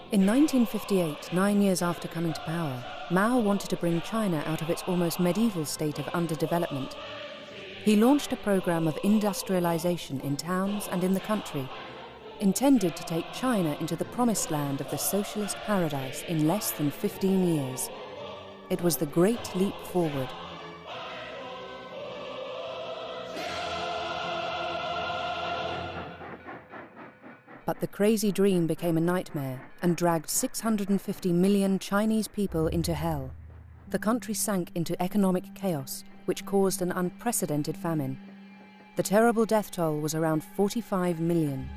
In 1958, 9 years after coming to power, Mao wanted to bring China out of its almost medieval state of underdevelopment. He launched a program of industrialization in towns and in the country, intended to take China into the promised land of the socialist paradise in less than 15 years. It was the Great Leap Forward. But the crazy dream became a nightmare and dragged 650 million Chinese people into hell. The country sank into economic chaos, which caused an unprecedented famine. The terrible death toll was around 45 million.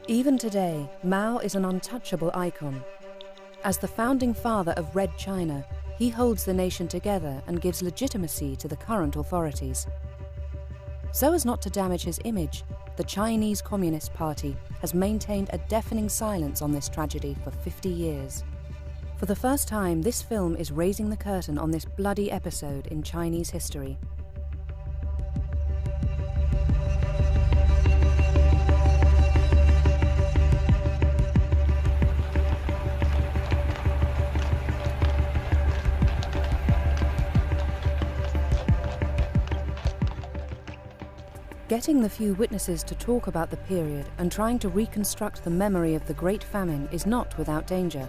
Even today, Mao is an untouchable icon. As the founding father of Red China, he holds the nation together and gives legitimacy to the current authorities. So as not to damage his image, the Chinese Communist Party has maintained a deafening silence on this tragedy for 50 years. For the first time, this film is raising the curtain on this bloody episode in Chinese history. Getting the few witnesses to talk about the period and trying to reconstruct the memory of the Great Famine is not without danger.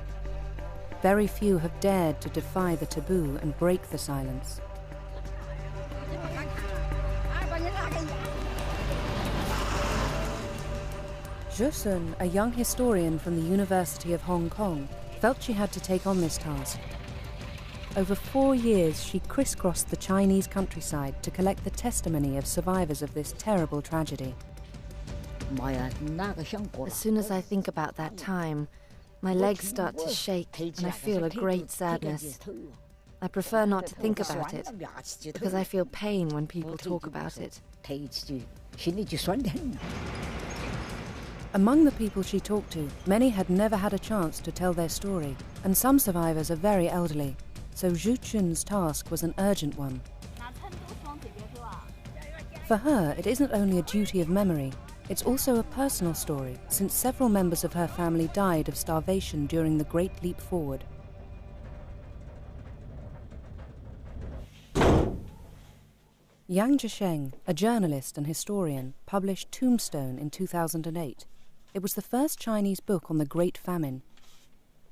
Very few have dared to defy the taboo and break the silence. Zhe Sun, a young historian from the University of Hong Kong, felt she had to take on this task. Over 4 years, she crisscrossed the Chinese countryside to collect the testimony of survivors of this terrible tragedy. As soon as I think about that time, my legs start to shake and I feel a great sadness. I prefer not to think about it, because I feel pain when people talk about it. Among the people she talked to, many had never had a chance to tell their story, and some survivors are very elderly. So Zhu Chun's task was an urgent one. For her, it isn't only a duty of memory, it's also a personal story, since several members of her family died of starvation during the Great Leap Forward. Yang Zhisheng, a journalist and historian, published Tombstone in 2008. It was the first Chinese book on the Great Famine.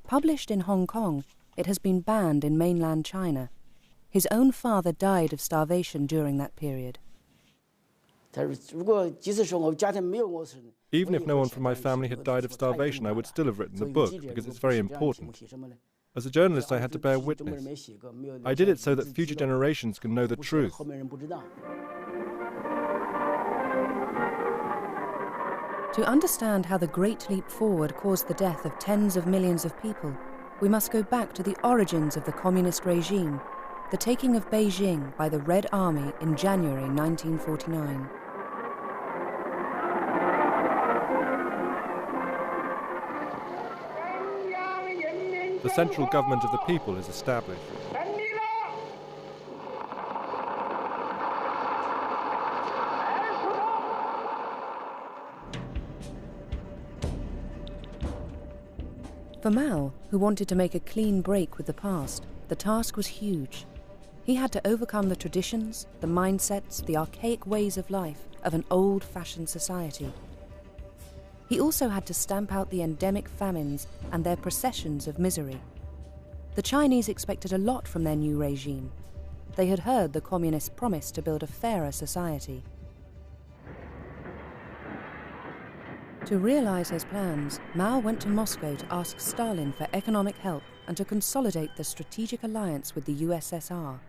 Published in Hong Kong, it has been banned in mainland China. His own father died of starvation during that period. Even if no one from my family had died of starvation, I would still have written the book, because it's very important. As a journalist, I had to bear witness. I did it so that future generations can know the truth. To understand how the Great Leap Forward caused the death of tens of millions of people, we must go back to the origins of the communist regime, the taking of Beijing by the Red Army in January 1949. The central government of the people is established. For Mao, who wanted to make a clean break with the past, the task was huge. He had to overcome the traditions, the mindsets, the archaic ways of life of an old-fashioned society. He also had to stamp out the endemic famines and their processions of misery. The Chinese expected a lot from their new regime. They had heard the communists promise to build a fairer society. To realize his plans, Mao went to Moscow to ask Stalin for economic help and to consolidate the strategic alliance with the USSR.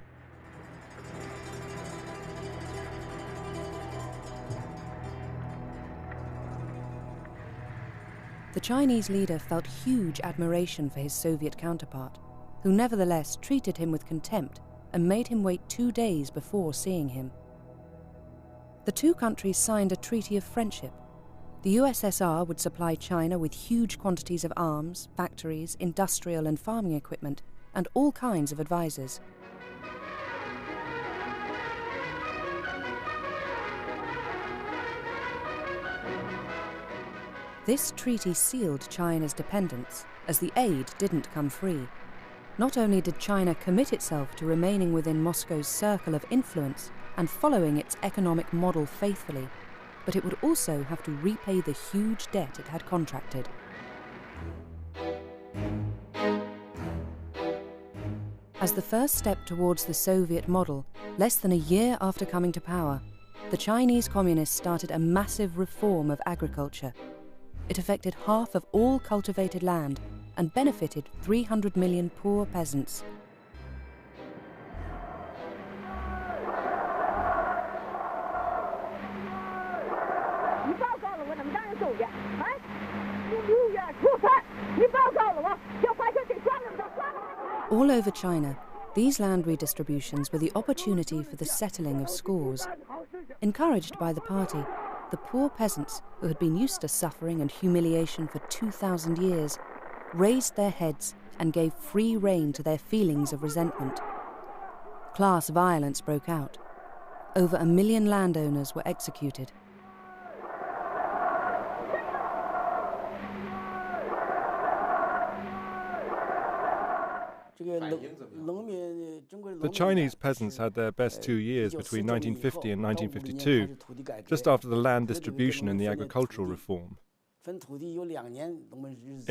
The Chinese leader felt huge admiration for his Soviet counterpart, who nevertheless treated him with contempt and made him wait 2 days before seeing him. The two countries signed a treaty of friendship. The USSR would supply China with huge quantities of arms, factories, industrial and farming equipment, and all kinds of advisors. This treaty sealed China's dependence, as the aid didn't come free. Not only did China commit itself to remaining within Moscow's circle of influence and following its economic model faithfully, but it would also have to repay the huge debt it had contracted. As the first step towards the Soviet model, less than a year after coming to power, the Chinese Communists started a massive reform of agriculture. It affected half of all cultivated land and benefited 300 million poor peasants. All over China, these land redistributions were the opportunity for the settling of scores. Encouraged by the party, the poor peasants, who had been used to suffering and humiliation for 2,000 years, raised their heads and gave free rein to their feelings of resentment. Class violence broke out. Over 1 million landowners were executed. The Chinese peasants had their best 2 years between 1950 and 1952, just after the land distribution and the agricultural reform. In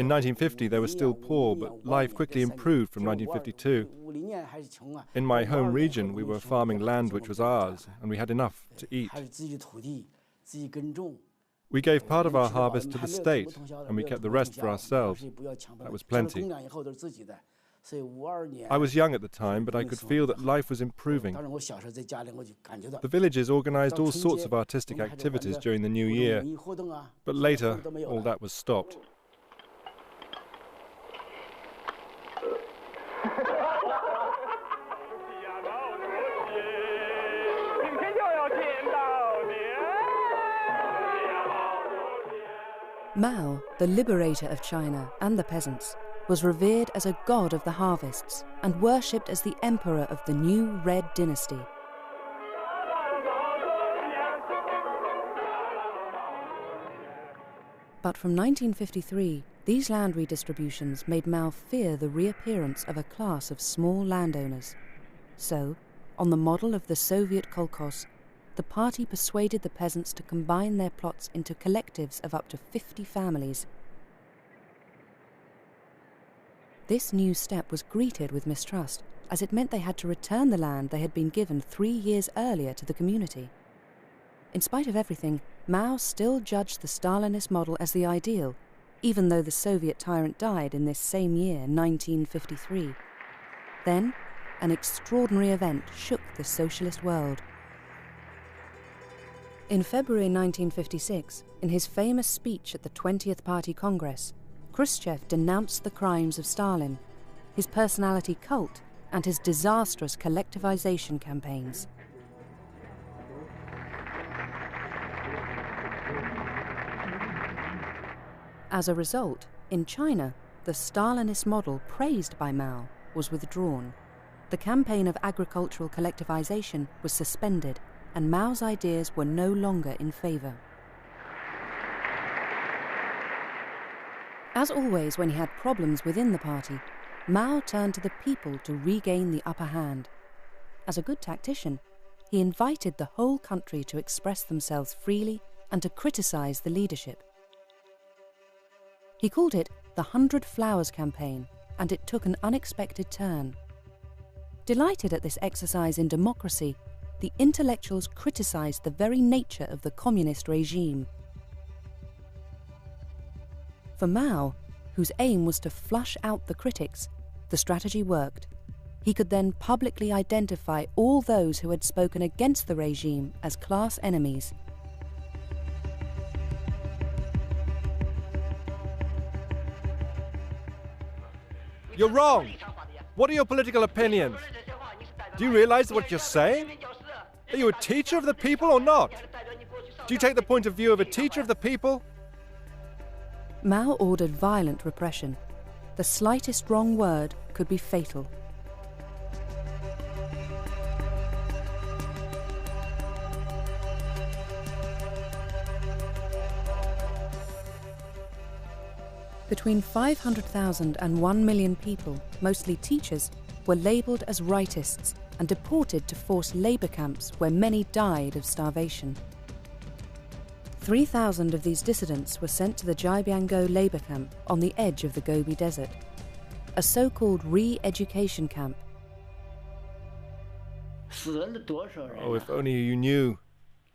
1950 they were still poor, but life quickly improved from 1952. In my home region we were farming land which was ours, and we had enough to eat. We gave part of our harvest to the state, and we kept the rest for ourselves. That was plenty. I was young at the time, but I could feel that life was improving. The villages organized all sorts of artistic activities during the new year, but later all that was stopped. Mao, the liberator of China and the peasants, was revered as a god of the harvests and worshipped as the emperor of the new Red Dynasty. But from 1953, these land redistributions made Mao fear the reappearance of a class of small landowners. So, on the model of the Soviet kolkhoz, the party persuaded the peasants to combine their plots into collectives of up to 50 families. This new step was greeted with mistrust, as it meant they had to return the land they had been given 3 years earlier to the community. In spite of everything, Mao still judged the Stalinist model as the ideal, even though the Soviet tyrant died in this same year, 1953. Then, an extraordinary event shook the socialist world. In February 1956, in his famous speech at the 20th Party Congress, Khrushchev denounced the crimes of Stalin, his personality cult, and his disastrous collectivization campaigns. As a result, in China, the Stalinist model praised by Mao was withdrawn. The campaign of agricultural collectivization was suspended, and Mao's ideas were no longer in favor. As always when he had problems within the party, Mao turned to the people to regain the upper hand. As a good tactician, he invited the whole country to express themselves freely and to criticize the leadership. He called it the 100 Flowers Campaign, and it took an unexpected turn. Delighted at this exercise in democracy, the intellectuals criticized the very nature of the communist regime. For Mao, whose aim was to flush out the critics, the strategy worked. He could then publicly identify all those who had spoken against the regime as class enemies. You're wrong! What are your political opinions? Do you realize what you're saying? Are you a teacher of the people or not? Do you take the point of view of a teacher of the people Mao ordered violent repression. The slightest wrong word could be fatal. Between 500,000 and 1 million people, mostly teachers, were labelled as rightists and deported to forced labour camps where many died of starvation. 3,000 of these dissidents were sent to the Jibiango labour camp on the edge of the Gobi Desert, a so-called re-education camp. Oh, if only you knew.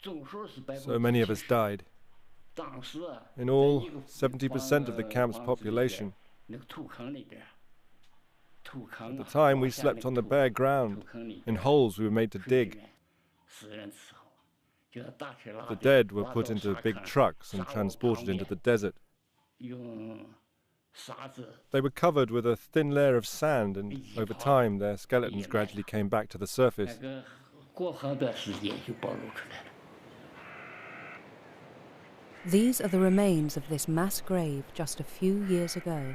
So many of us died. In all, 70% of the camp's population. At the time, we slept on the bare ground, in holes we were made to dig. The dead were put into big trucks and transported into the desert. They were covered with a thin layer of sand, and over time their skeletons gradually came back to the surface. These are the remains of this mass grave just a few years ago.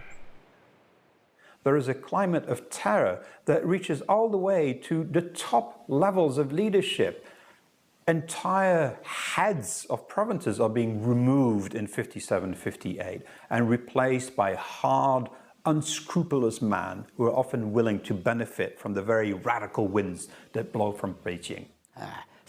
There is a climate of terror that reaches all the way to the top levels of leadership. Entire heads of provinces are being removed in 57, 58 and replaced by hard, unscrupulous men who are often willing to benefit from the very radical winds that blow from Beijing.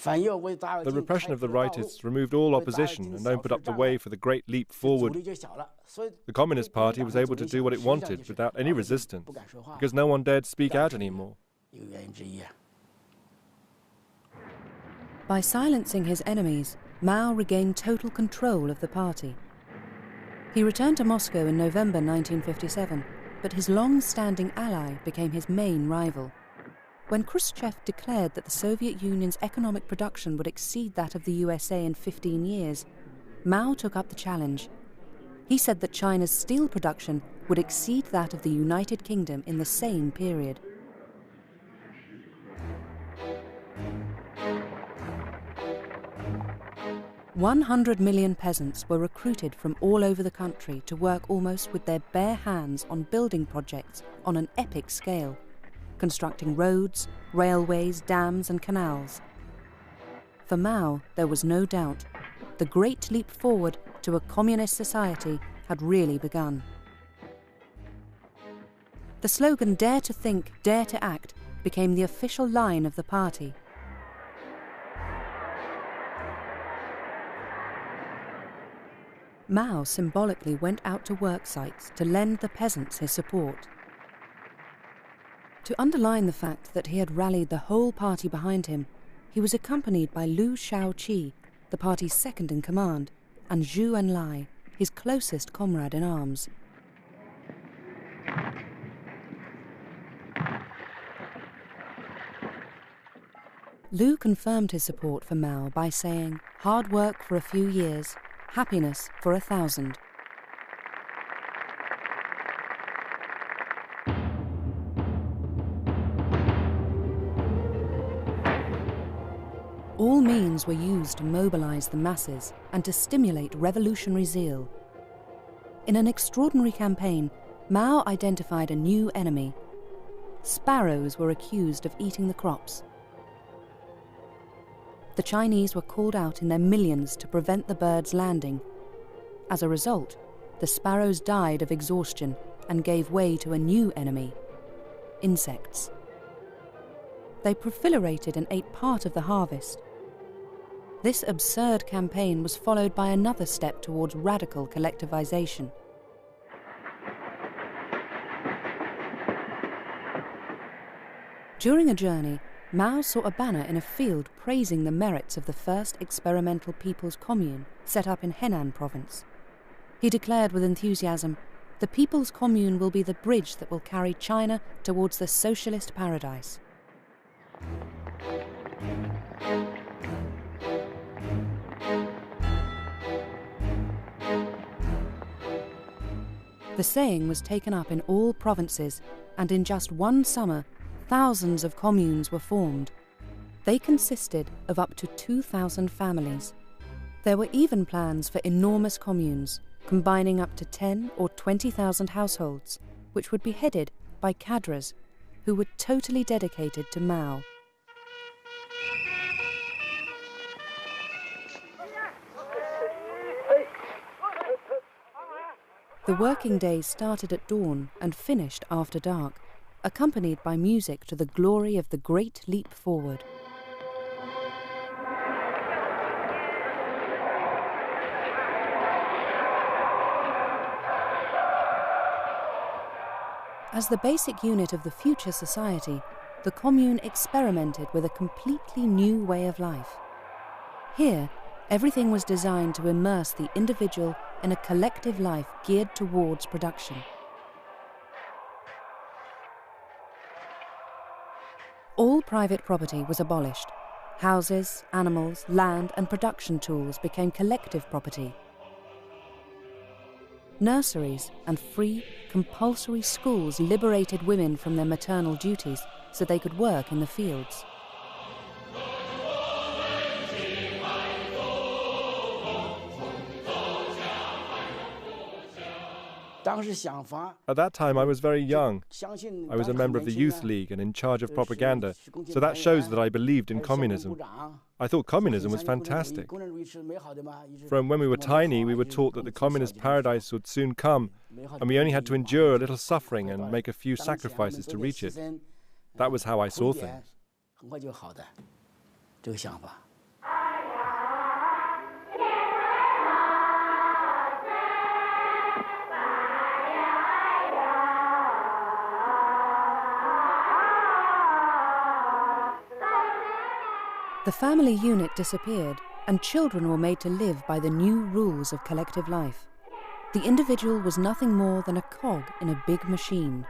The repression of the rightists removed all opposition and opened up the way for the great leap forward. The Communist Party was able to do what it wanted without any resistance, because no one dared speak out anymore. By silencing his enemies, Mao regained total control of the party. He returned to Moscow in November 1957, but his long-standing ally became his main rival. When Khrushchev declared that the Soviet Union's economic production would exceed that of the USA in 15 years, Mao took up the challenge. He said that China's steel production would exceed that of the United Kingdom in the same period. "100 million peasants were recruited from all over the country to work almost with their bare hands on building projects on an epic scale, constructing roads, railways, dams and canals. For Mao, there was no doubt. The great leap forward to a communist society had really begun. The slogan "Dare to think, dare to act" became the official line of the party. Mao symbolically went out to work sites to lend the peasants his support. To underline the fact that he had rallied the whole party behind him, he was accompanied by Liu Shaoqi, the party's second-in-command, and Zhu Enlai, his closest comrade in arms. Liu confirmed his support for Mao by saying, "Hard work for a few years, happiness for 1,000. All means were used to mobilize the masses and to stimulate revolutionary zeal. In an extraordinary campaign, Mao identified a new enemy. Sparrows were accused of eating the crops. The Chinese were called out in their millions to prevent the birds landing. As a result, the sparrows died of exhaustion and gave way to a new enemy: insects. They proliferated and ate part of the harvest. This absurd campaign was followed by another step towards radical collectivization. During a journey, Mao saw a banner in a field praising the merits of the first experimental People's Commune set up in Henan province. He declared with enthusiasm, "The People's Commune will be the bridge that will carry China towards the socialist paradise." The saying was taken up in all provinces, and in just one summer, thousands of communes were formed. They consisted of up to 2,000 families. There were even plans for enormous communes, combining up to 10 or 20,000 households, which would be headed by cadres who were totally dedicated to Mao. The working day started at dawn and finished after dark, accompanied by music to the glory of the Great Leap Forward. As the basic unit of the future society, the Commune experimented with a completely new way of life. Here, everything was designed to immerse the individual in a collective life geared towards production. All private property was abolished. Houses, animals, land and production tools became collective property. Nurseries and free, compulsory schools liberated women from their maternal duties so they could work in the fields. At that time, I was very young. I was a member of the Youth League and in charge of propaganda, so that shows that I believed in communism. I thought communism was fantastic. From when we were tiny, we were taught that the communist paradise would soon come, and we only had to endure a little suffering and make a few sacrifices to reach it. That was how I saw things. The family unit disappeared, and children were made to live by the new rules of collective life. The individual was nothing more than a cog in a big machine.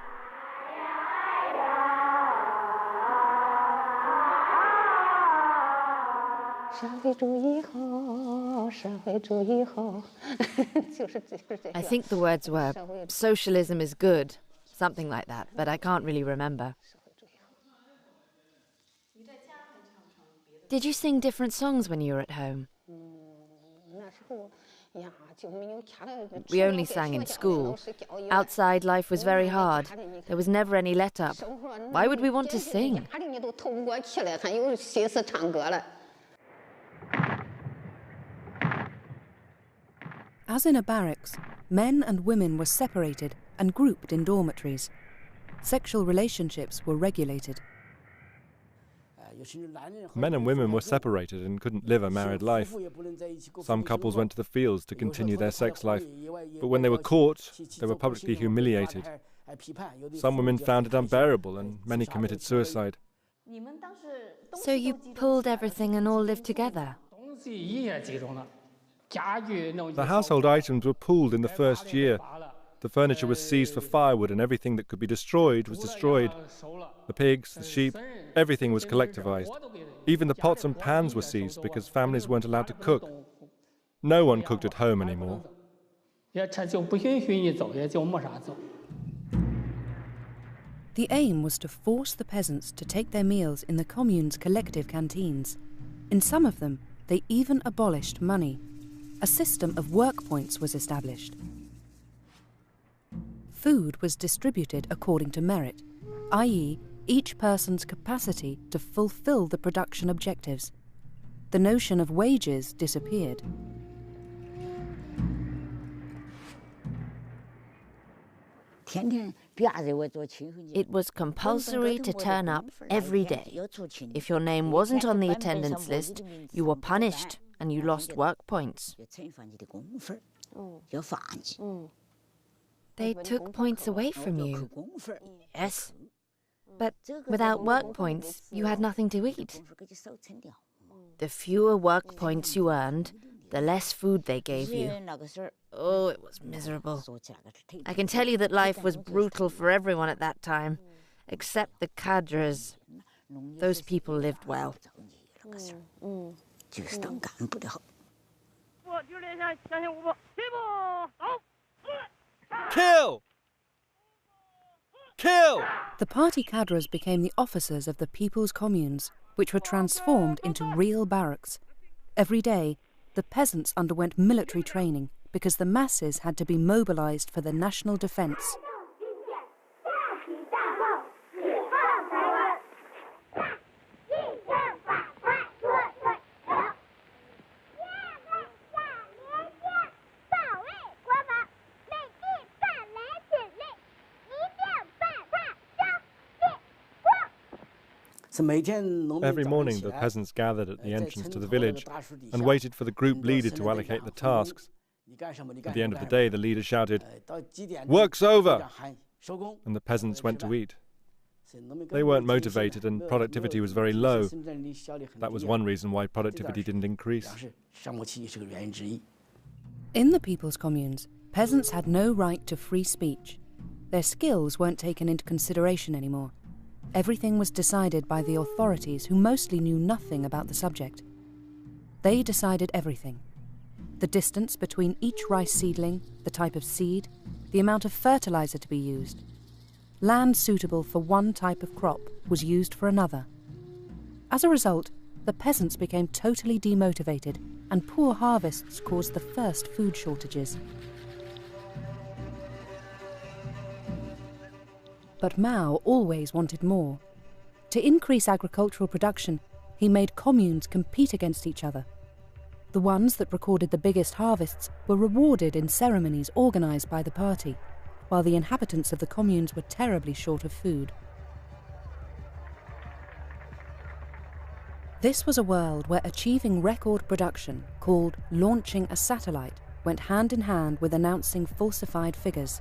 I think the words were, socialism is good, something like that, but I can't really remember. Did you sing different songs when you were at home? We only sang in school. Outside, life was very hard. There was never any let-up. Why would we want to sing? As in a barracks, men and women were separated and grouped in dormitories. Sexual relationships were regulated. Men and women were separated and couldn't live a married life. Some couples went to the fields to continue their sex life, but when they were caught, they were publicly humiliated. Some women found it unbearable and many committed suicide. So you pulled everything and all lived together? The household items were pooled in the first year. The furniture was seized for firewood and everything that could be destroyed was destroyed. The pigs, the sheep, everything was collectivized. Even the pots and pans were seized because families weren't allowed to cook. No one cooked at home anymore. The aim was to force the peasants to take their meals in the commune's collective canteens. In some of them, they even abolished money. A system of work points was established. Food was distributed according to merit, i.e., each person's capacity to fulfill the production objectives. The notion of wages disappeared. It was compulsory to turn up every day. If your name wasn't on the attendance list, you were punished and you lost work points. They took points away from you. Yes. But without work points, you had nothing to eat. The fewer work points you earned, the less food they gave you. Oh, it was miserable. I can tell you that life was brutal for everyone at that time, except the cadres. Those people lived well. Kill! Kill! The party cadres became the officers of the people's communes, which were transformed into real barracks. Every day, the peasants underwent military training, because the masses had to be mobilized for the national defense. Every morning, the peasants gathered at the entrance to the village and waited for the group leader to allocate the tasks. At the end of the day, the leader shouted, "Work's over!" and the peasants went to eat. They weren't motivated and productivity was very low. That was one reason why productivity didn't increase. In the people's communes, peasants had no right to free speech. Their skills weren't taken into consideration anymore. Everything was decided by the authorities, who mostly knew nothing about the subject. They decided everything. The distance between each rice seedling, the type of seed, the amount of fertilizer to be used. Land suitable for one type of crop was used for another. As a result, the peasants became totally demotivated, and poor harvests caused the first food shortages. But Mao always wanted more. To increase agricultural production, he made communes compete against each other. The ones that recorded the biggest harvests were rewarded in ceremonies organized by the party, while the inhabitants of the communes were terribly short of food. This was a world where achieving record production, called launching a satellite, went hand in hand with announcing falsified figures.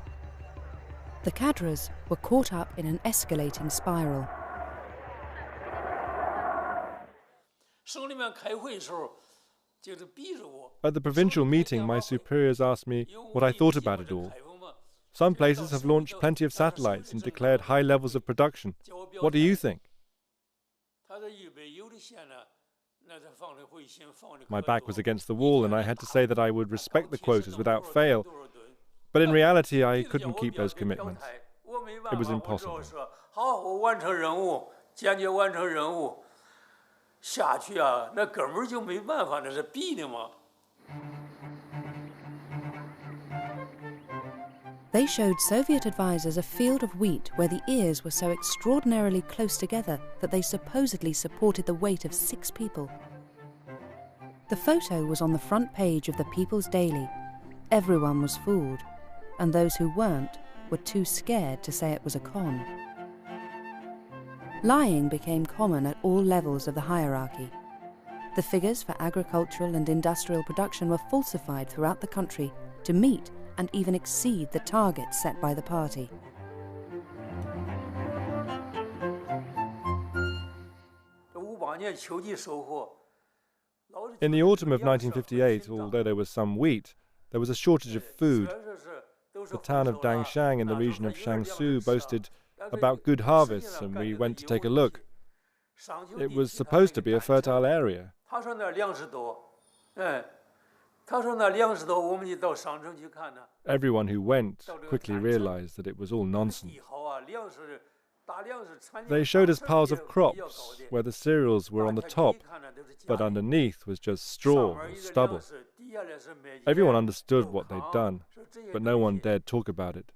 The cadres were caught up in an escalating spiral. At the provincial meeting, my superiors asked me what I thought about it all. Some places have launched plenty of satellites and declared high levels of production. What do you think? My back was against the wall and I had to say that I would respect the quotas without fail. But in reality, I couldn't keep those commitments. It was impossible. They showed Soviet advisors a field of wheat where the ears were so extraordinarily close together that they supposedly supported the weight of 6 people. The photo was on the front page of the People's Daily. Everyone was fooled, and those who weren't were too scared to say it was a con. Lying became common at all levels of the hierarchy. The figures for agricultural and industrial production were falsified throughout the country to meet and even exceed the targets set by the party. In the autumn of 1958, although there was some wheat, there was a shortage of food. The town of Dangshang in the region of Jiangsu boasted about good harvests, and we went to take a look. It was supposed to be a fertile area. Everyone who went quickly realized that it was all nonsense. They showed us piles of crops where the cereals were on the top, but underneath was just straw or stubble. Everyone understood what they'd done, but no one dared talk about it.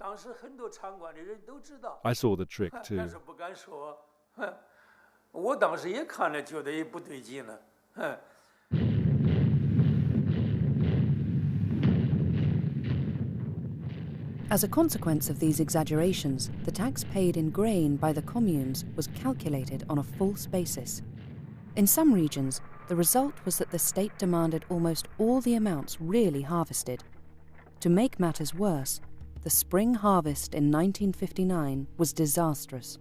I saw the trick too. As a consequence of these exaggerations, the tax paid in grain by the communes was calculated on a false basis. In some regions, the result was that the state demanded almost all the amounts really harvested. To make matters worse, the spring harvest in 1959 was disastrous.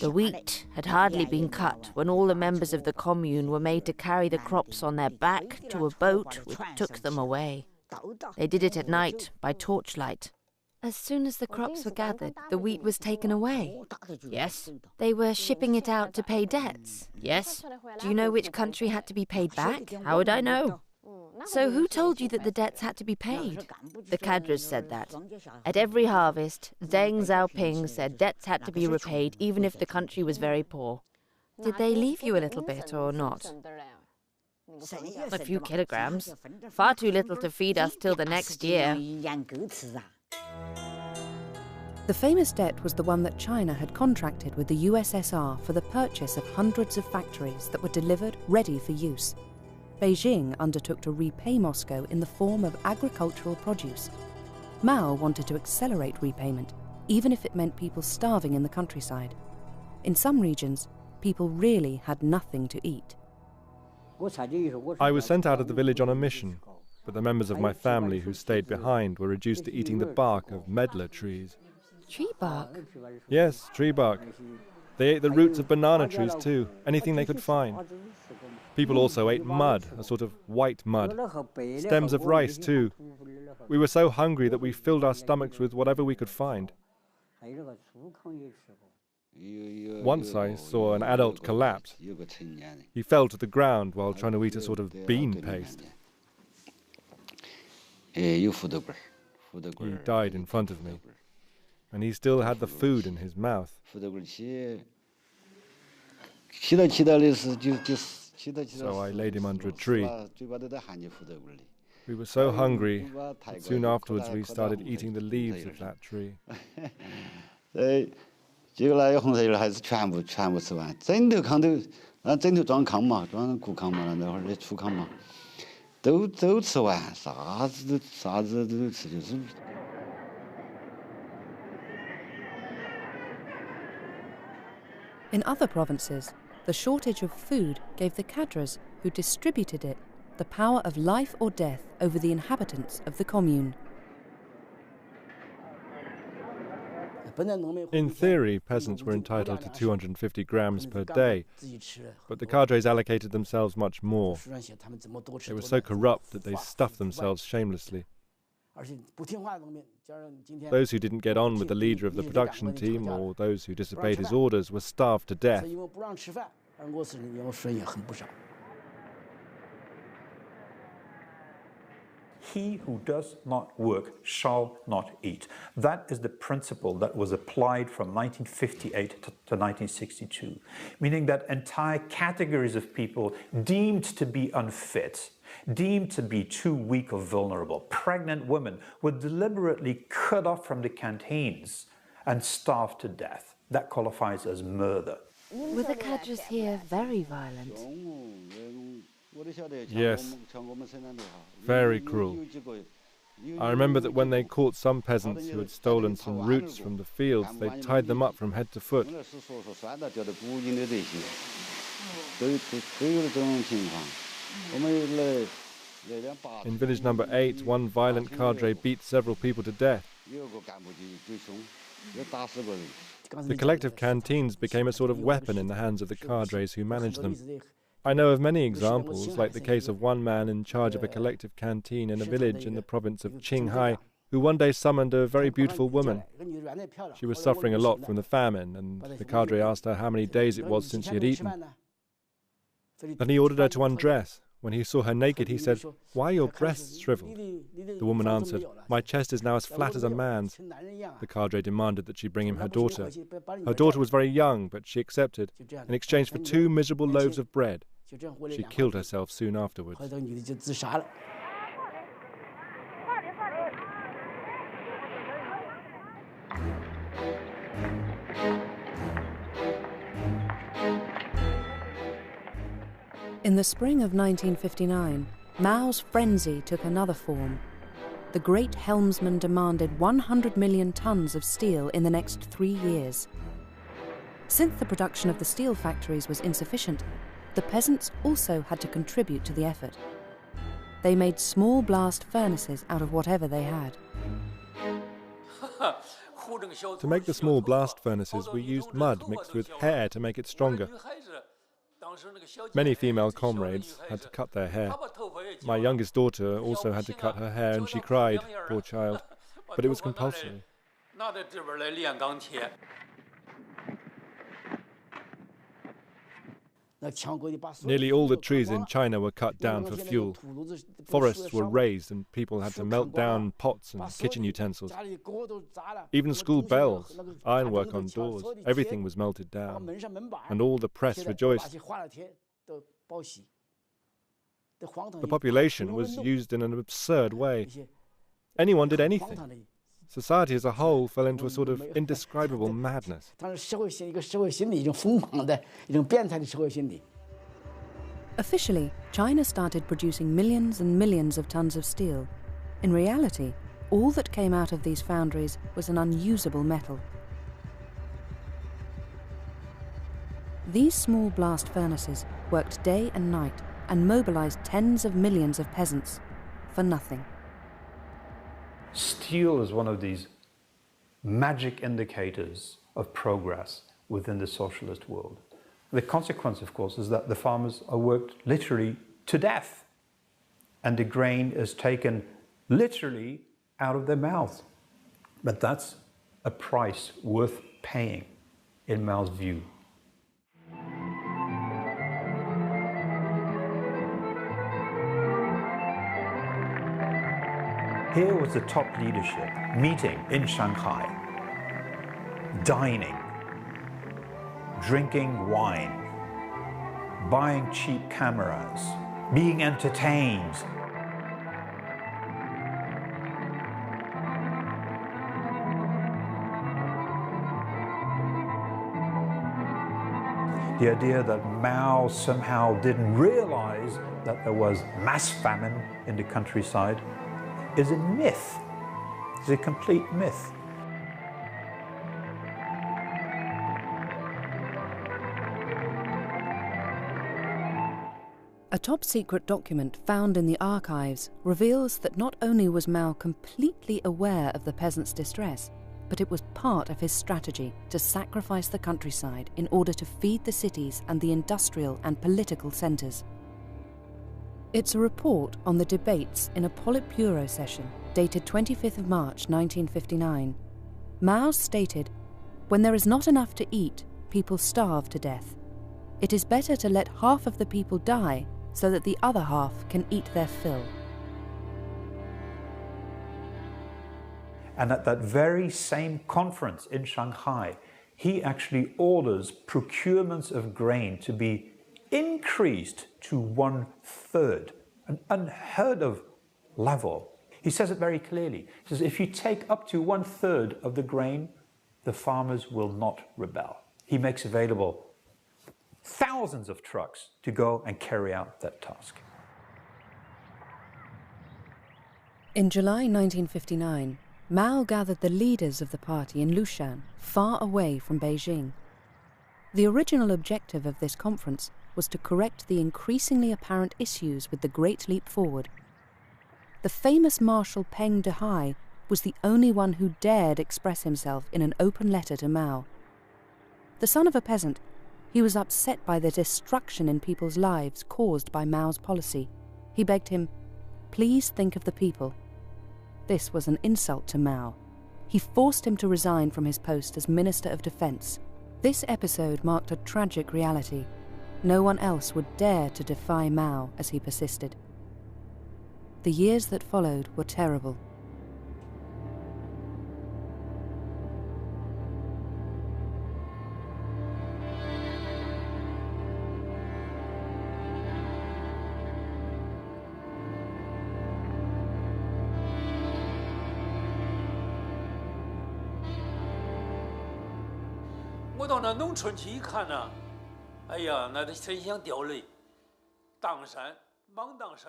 The wheat had hardly been cut when all the members of the commune were made to carry the crops on their back to a boat which took them away. They did it at night by torchlight. As soon as the crops were gathered, the wheat was taken away. Yes. They were shipping it out to pay debts. Yes. Do you know which country had to be paid back? How would I know? So who told you that the debts had to be paid? The cadres said that. At every harvest, Deng Xiaoping said debts had to be repaid even if the country was very poor. Did they leave you a little bit or not? A few kilograms. Far too little to feed us till the next year. The famous debt was the one that China had contracted with the USSR for the purchase of hundreds of factories that were delivered ready for use. Beijing undertook to repay Moscow in the form of agricultural produce. Mao wanted to accelerate repayment, even if it meant people starving in the countryside. In some regions, people really had nothing to eat. I was sent out of the village on a mission, but the members of my family who stayed behind were reduced to eating the bark of medlar trees. Tree bark? Yes, tree bark. They ate the roots of banana trees too, anything they could find. People also ate mud, a sort of white mud. Stems of rice too. We were so hungry that we filled our stomachs with whatever we could find. Once I saw an adult collapse. He fell to the ground while trying to eat a sort of bean paste. He died in front of me, and he still had the food in his mouth. So I laid him under a tree. We were so hungry that soon afterwards we started eating the leaves of that tree. In other provinces, the shortage of food gave the cadres who distributed it the power of life or death over the inhabitants of the commune. In theory, peasants were entitled to 250 grams per day, but the cadres allocated themselves much more. They were so corrupt that they stuffed themselves shamelessly. Those who didn't get on with the leader of the production team or those who disobeyed his orders were starved to death. He who does not work shall not eat. That is the principle that was applied from 1958 to 1962, meaning that entire categories of people deemed to be unfit, deemed to be too weak or vulnerable, pregnant women were deliberately cut off from the canteens and starved to death. That qualifies as murder. Were the cadres here very violent? Yes, very cruel. I remember that when they caught some peasants who had stolen some roots from the fields, they tied them up from head to foot. In village number 8, one violent cadre beat several people to death. The collective canteens became a sort of weapon in the hands of the cadres who managed them. I know of many examples, like the case of one man in charge of a collective canteen in a village in the province of Qinghai, who one day summoned a very beautiful woman. She was suffering a lot from the famine, and the cadre asked her how many days it was since she had eaten. Then he ordered her to undress. When he saw her naked, he said, "Why are your breasts shriveled?" The woman answered, "My chest is now as flat as a man's." The cadre demanded that she bring him her daughter. Her daughter was very young, but she accepted, in exchange for 2 miserable loaves of bread. She killed herself soon afterwards. In the spring of 1959, Mao's frenzy took another form. The great helmsman demanded 100 million tons of steel in the next 3 years. Since the production of the steel factories was insufficient, the peasants also had to contribute to the effort. They made small blast furnaces out of whatever they had. To make the small blast furnaces, we used mud mixed with hair to make it stronger. Many female comrades had to cut their hair. My youngest daughter also had to cut her hair, and she cried, poor child, but it was compulsory. Nearly all the trees in China were cut down for fuel. Forests were razed and people had to melt down pots and kitchen utensils. Even school bells, ironwork on doors, everything was melted down. And all the press rejoiced. The population was used in an absurd way. Anyone did anything. Society as a whole fell into a sort of indescribable madness. Officially, China started producing millions and millions of tons of steel. In reality, all that came out of these foundries was an unusable metal. These small blast furnaces worked day and night and mobilized tens of millions of peasants for nothing. Steel is one of these magic indicators of progress within the socialist world. The consequence, of course, is that the farmers are worked literally to death, and the grain is taken literally out of their mouths. But that's a price worth paying, in Mao's view. Here was the top leadership meeting in Shanghai, dining, drinking wine, buying cheap cameras, being entertained. The idea that Mao somehow didn't realize that there was mass famine in the countryside is a myth. It's a complete myth. A top-secret document found in the archives reveals that not only was Mao completely aware of the peasants' distress, but it was part of his strategy to sacrifice the countryside in order to feed the cities and the industrial and political centres. It's a report on the debates in a Politburo session dated 25th of March 1959. Mao stated, "When there is not enough to eat, people starve to death. It is better to let half of the people die so that the other half can eat their fill." And at that very same conference in Shanghai, he actually orders procurements of grain to be increased to 1/3, an unheard of level. He says it very clearly. He says, if you take up to 1/3 of the grain, the farmers will not rebel. He makes available thousands of trucks to go and carry out that task. In July 1959, Mao gathered the leaders of the party in Lushan, far away from Beijing. The original objective of this conference was to correct the increasingly apparent issues with the Great Leap Forward. The famous Marshal Peng Dehae was the only one who dared express himself in an open letter to Mao. The son of a peasant, he was upset by the destruction in people's lives caused by Mao's policy. He begged him, "Please think of the people." This was an insult to Mao. He forced him to resign from his post as Minister of Defense. This episode marked a tragic reality. No one else would dare to defy Mao as he persisted. The years that followed were terrible.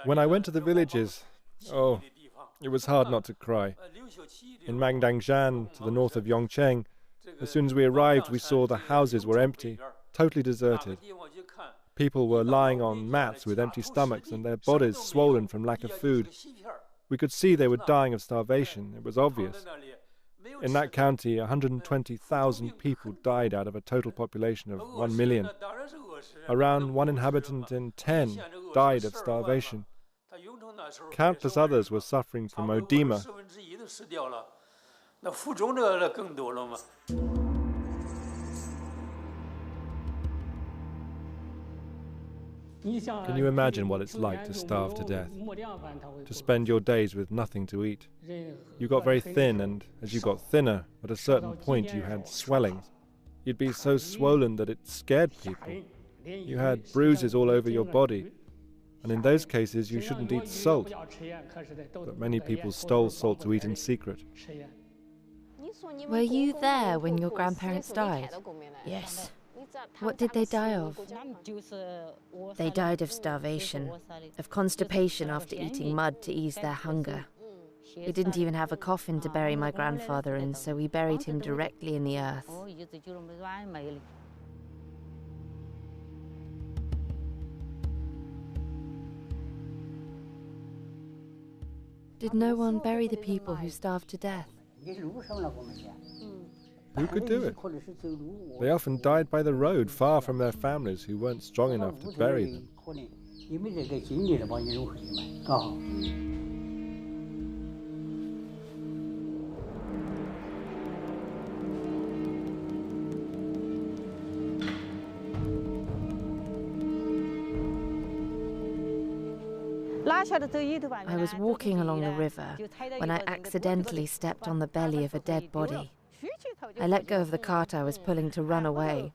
When I went to the villages, oh, it was hard not to cry. In Mangdangshan, to the north of Yongcheng, as soon as we arrived, we saw the houses were empty, totally deserted. People were lying on mats with empty stomachs and their bodies swollen from lack of food. We could see they were dying of starvation. It was obvious. In that county, 120,000 people died out of a total population of 1 million. Around 1 inhabitant in 10 died of starvation. Countless others were suffering from oedema. Can you imagine what it's like to starve to death? To spend your days with nothing to eat? You got very thin, and as you got thinner, at a certain point you had swellings. You'd be so swollen that it scared people. You had bruises all over your body. And in those cases you shouldn't eat salt. But many people stole salt to eat in secret. Were you there when your grandparents died? Yes. What did they die of? They died of starvation, of constipation after eating mud to ease their hunger. We didn't even have a coffin to bury my grandfather in, so we buried him directly in the earth. Did no one bury the people who starved to death? Who could do it? They often died by the road, far from their families who weren't strong enough to bury them. I was walking along the river when I accidentally stepped on the belly of a dead body. I let go of the cart I was pulling to run away.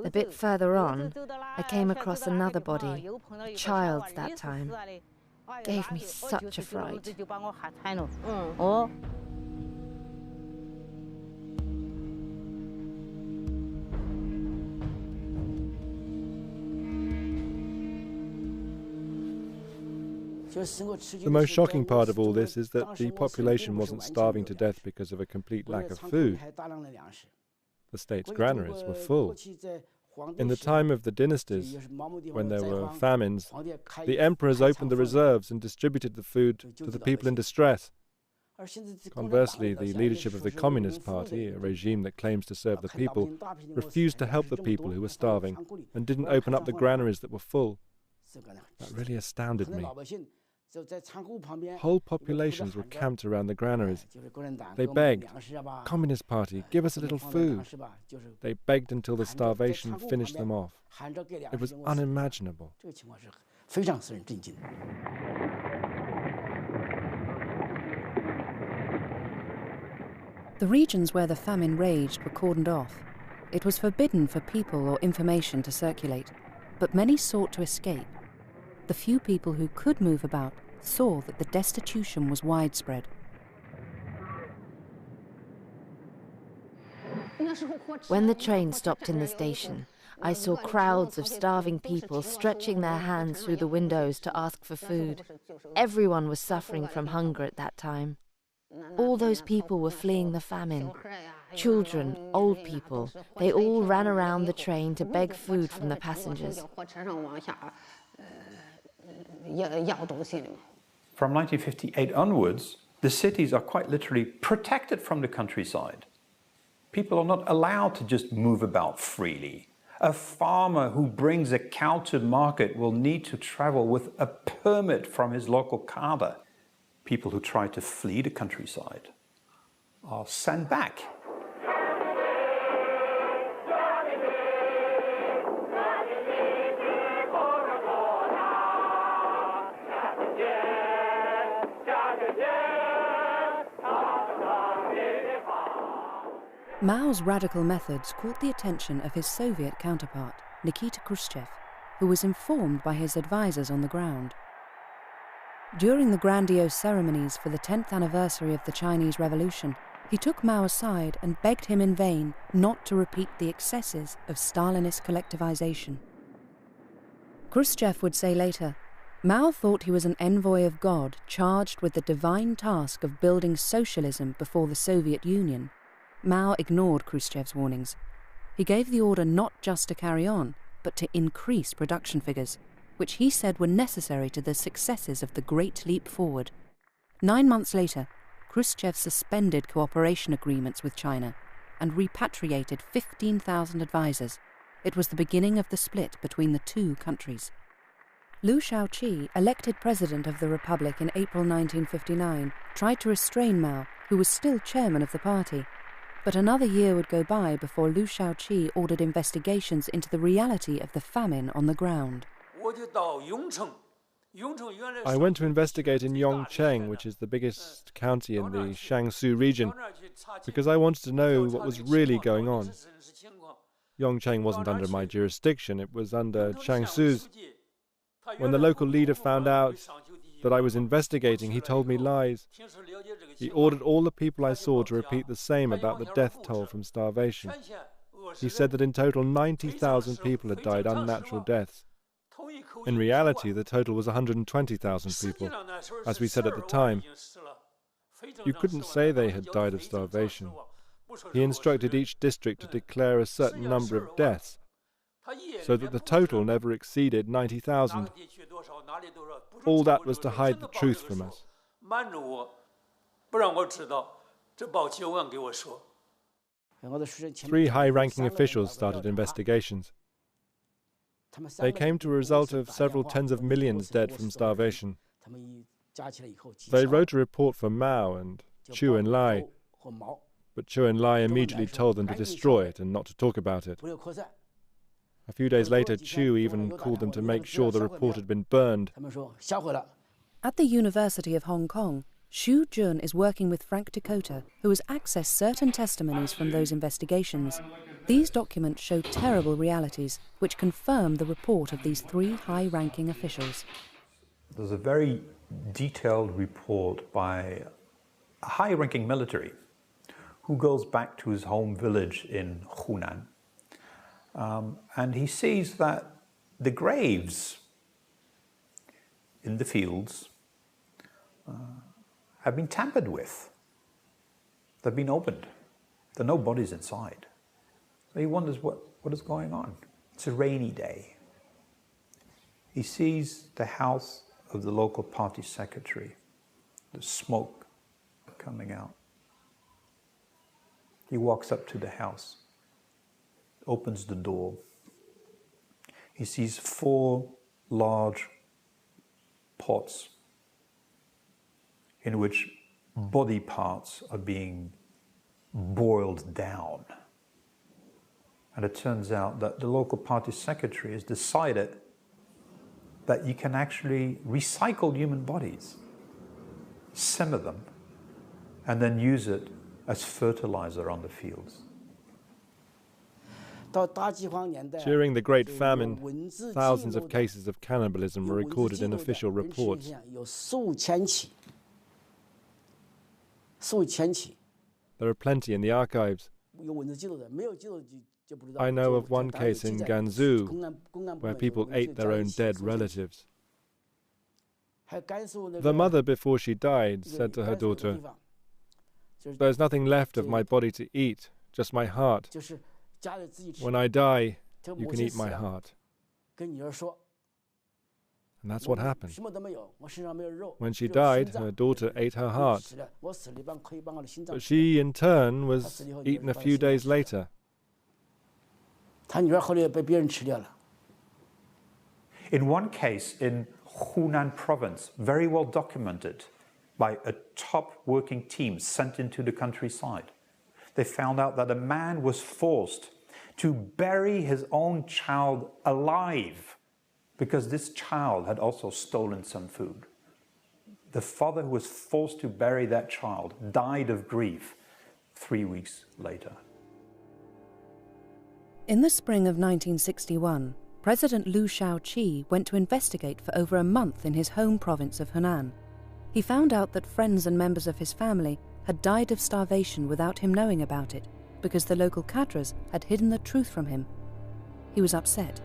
A bit further on, I came across another body, a child's that time. It gave me such a fright. The most shocking part of all this is that the population wasn't starving to death because of a complete lack of food. The state's granaries were full. In the time of the dynasties, when there were famines, the emperors opened the reserves and distributed the food to the people in distress. Conversely, the leadership of the Communist Party, a regime that claims to serve the people, refused to help the people who were starving and didn't open up the granaries that were full. That really astounded me. Whole populations were camped around the granaries. They begged, "Communist Party, give us a little food." They begged until the starvation finished them off. It was unimaginable. The regions where the famine raged were cordoned off. It was forbidden for people or information to circulate, but many sought to escape. The few people who could move about saw that the destitution was widespread. When the train stopped in the station, I saw crowds of starving people stretching their hands through the windows to ask for food. Everyone was suffering from hunger at that time. All those people were fleeing the famine. Children, old people, they all ran around the train to beg food from the passengers. From 1958 onwards, the cities are quite literally protected from the countryside. People are not allowed to just move about freely. A farmer who brings a cow to market will need to travel with a permit from his local cadre. People who try to flee the countryside are sent back. Mao's radical methods caught the attention of his Soviet counterpart, Nikita Khrushchev, who was informed by his advisors on the ground. During the grandiose ceremonies for the 10th anniversary of the Chinese Revolution, he took Mao aside and begged him in vain not to repeat the excesses of Stalinist collectivization. Khrushchev would say later, Mao thought he was an envoy of God charged with the divine task of building socialism before the Soviet Union. Mao ignored Khrushchev's warnings. He gave the order not just to carry on, but to increase production figures, which he said were necessary to the successes of the Great Leap Forward. 9 months later, Khrushchev suspended cooperation agreements with China and repatriated 15,000 advisors. It was the beginning of the split between the two countries. Liu Shaoqi, elected president of the Republic in April 1959, tried to restrain Mao, who was still chairman of the party. But another year would go by before Liu Shaoqi ordered investigations into the reality of the famine on the ground. I went to investigate in Yongcheng, which is the biggest county in the Jiangsu region, because I wanted to know what was really going on. Yongcheng wasn't under my jurisdiction, it was under Jiangsu's. When the local leader found out that I was investigating, he told me lies. He ordered all the people I saw to repeat the same about the death toll from starvation. He said that in total 90,000 people had died unnatural deaths. In reality, the total was 120,000 people. As we said at the time, you couldn't say they had died of starvation. He instructed each district to declare a certain number of deaths, so that the total never exceeded 90,000. All that was to hide the truth from us. 3 high-ranking officials started investigations. They came to a result of several tens of millions dead from starvation. They wrote a report for Mao and Chu Enlai, but Chu Enlai immediately told them to destroy it and not to talk about it. A few days later, Chu even called them to make sure the report had been burned. At the University of Hong Kong, Xu Jun is working with Frank Dakota, who has accessed certain testimonies from those investigations. These documents show terrible realities, which confirm the report of these 3 high-ranking officials. There's a very detailed report by a high-ranking military who goes back to his home village in Hunan. And he sees that the graves in the fields have been tampered with. They've been opened. There are no bodies inside. So he wonders what is going on. It's a rainy day. He sees the house of the local party secretary, the smoke coming out. He walks up to the house, opens the door. He sees 4 large pots in which body parts are being boiled down. And it turns out that the local party secretary has decided that you can actually recycle human bodies, simmer them, and then use it as fertilizer on the fields. During the Great Famine, thousands of cases of cannibalism were recorded in official reports. There are plenty in the archives. I know of one case in Gansu where people ate their own dead relatives. The mother, before she died, said to her daughter, "There's nothing left of my body to eat, just my heart. When I die, you can eat my heart." And that's what happened. When she died, her daughter ate her heart. But she, in turn, was eaten a few days later. In one case in Hunan province, very well documented by a top working team sent into the countryside, they found out that a man was forced to bury his own child alive because this child had also stolen some food. The father who was forced to bury that child died of grief 3 weeks later. In the spring of 1961, President Liu Shaoqi went to investigate for over a month in his home province of Hunan. He found out that friends and members of his family had died of starvation without him knowing about it, because the local cadres had hidden the truth from him. He was upset.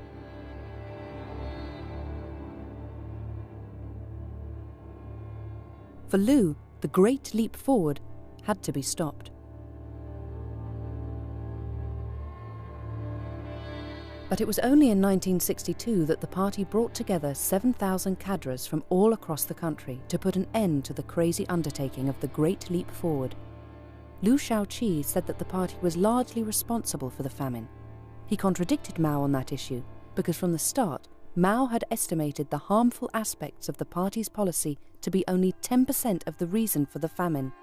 For Liu, the great leap forward had to be stopped. But it was only in 1962 that the party brought together 7,000 cadres from all across the country to put an end to the crazy undertaking of the Great Leap Forward. Liu Shaoqi said that the party was largely responsible for the famine. He contradicted Mao on that issue because from the start, Mao had estimated the harmful aspects of the party's policy to be only 10% of the reason for the famine.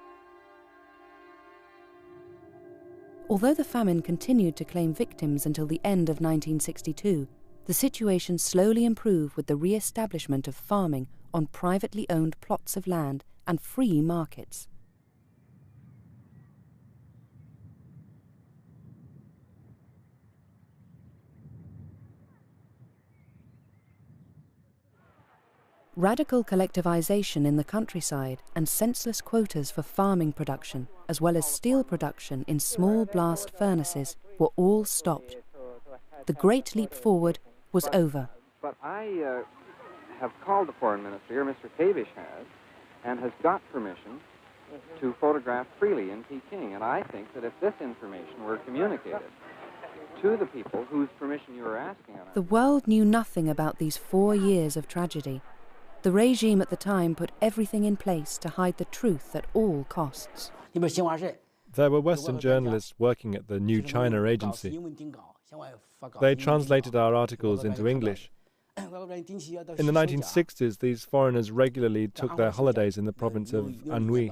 Although the famine continued to claim victims until the end of 1962, the situation slowly improved with the re-establishment of farming on privately owned plots of land and free markets. Radical collectivization in the countryside and senseless quotas for farming production, as well as steel production in small blast furnaces, were all stopped. The Great Leap Forward was over. But I have called the Foreign Minister here, Mr. Tavish has, and has got permission to photograph freely in Peking. And I think that if this information were communicated to the people whose permission you are asking on. The world knew nothing about these 4 years of tragedy. The regime at the time put everything in place to hide the truth at all costs. There were Western journalists working at the New China Agency. They translated our articles into English. In the 1960s, these foreigners regularly took their holidays in the province of Anhui.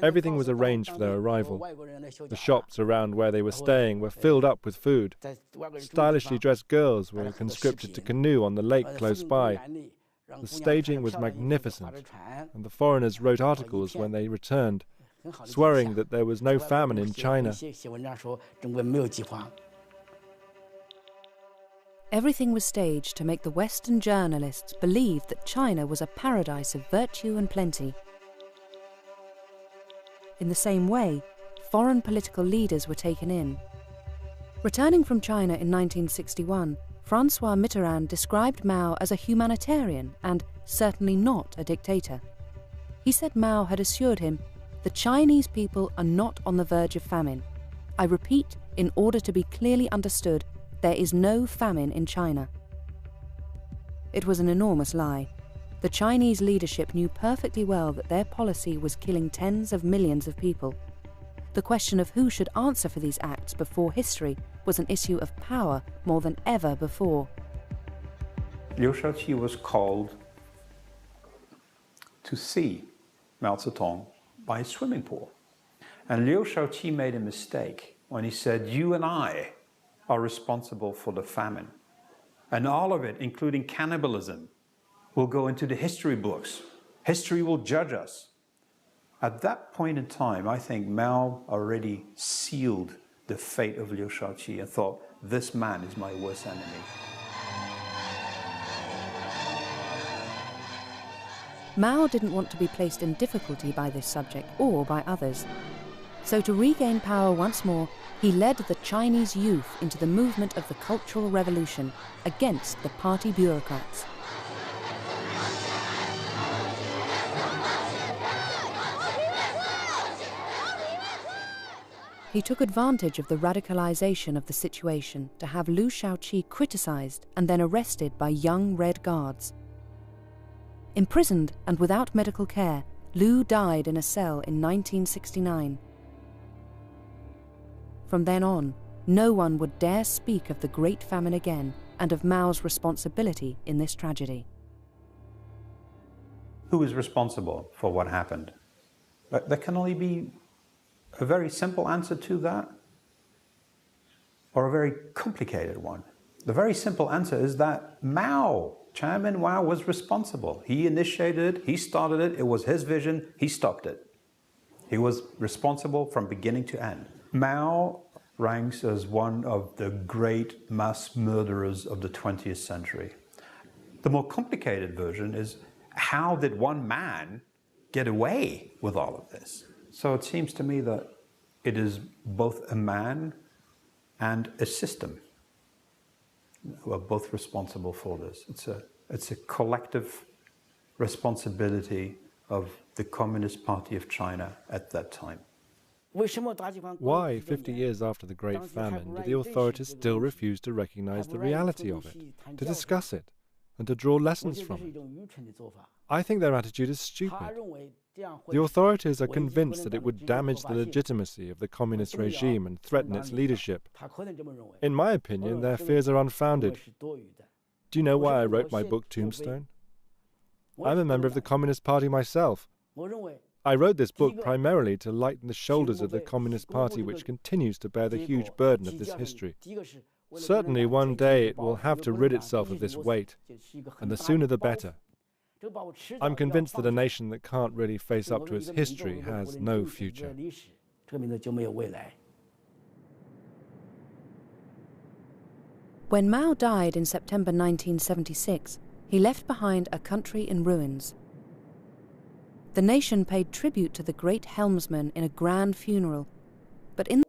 Everything was arranged for their arrival. The shops around where they were staying were filled up with food. Stylishly dressed girls were conscripted to canoe on the lake close by. The staging was magnificent, and the foreigners wrote articles when they returned, swearing that there was no famine in China. Everything was staged to make the Western journalists believe that China was a paradise of virtue and plenty. In the same way, foreign political leaders were taken in. Returning from China in 1961, Francois Mitterrand described Mao as a humanitarian and certainly not a dictator. He said Mao had assured him, "The Chinese people are not on the verge of famine. I repeat, in order to be clearly understood, there is no famine in China." It was an enormous lie. The Chinese leadership knew perfectly well that their policy was killing tens of millions of people. The question of who should answer for these acts before history was an issue of power more than ever before. Liu Shaoqi was called to see Mao Zedong by a swimming pool. And Liu Shaoqi made a mistake when he said, "You and I are responsible for the famine. And all of it, including cannibalism, will go into the history books. History will judge us." At that point in time, I think Mao already sealed the fate of Liu Shaoqi and thought, this man is my worst enemy. Mao didn't want to be placed in difficulty by this subject or by others. So to regain power once more, he led the Chinese youth into the movement of the Cultural Revolution against the party bureaucrats. He took advantage of the radicalization of the situation to have Liu Shaoqi criticized and then arrested by young Red Guards. Imprisoned and without medical care, Liu died in a cell in 1969. From then on, no one would dare speak of the Great Famine again and of Mao's responsibility in this tragedy. Who is responsible for what happened? There can only be a very simple answer to that, or a very complicated one. The very simple answer is that Mao, Chairman Mao, was responsible. He initiated it, he started it, it was his vision, he stopped it. He was responsible from beginning to end. Mao ranks as one of the great mass murderers of the 20th century. The more complicated version is, how did one man get away with all of this? So it seems to me that it is both a man and a system who are both responsible for this. It's a collective responsibility of the Communist Party of China at that time. Why, 50 years after the Great Famine, do the authorities still refuse to recognize the reality of it, to discuss it, and to draw lessons from it? I think their attitude is stupid. The authorities are convinced that it would damage the legitimacy of the communist regime and threaten its leadership. In my opinion, their fears are unfounded. Do you know why I wrote my book Tombstone? I'm a member of the Communist Party myself. I wrote this book primarily to lighten the shoulders of the Communist Party, which continues to bear the huge burden of this history. Certainly one day it will have to rid itself of this weight, and the sooner the better. I'm convinced that a nation that can't really face up to its history has no future. When Mao died in September 1976, he left behind a country in ruins. The nation paid tribute to the great helmsman in a grand funeral, but in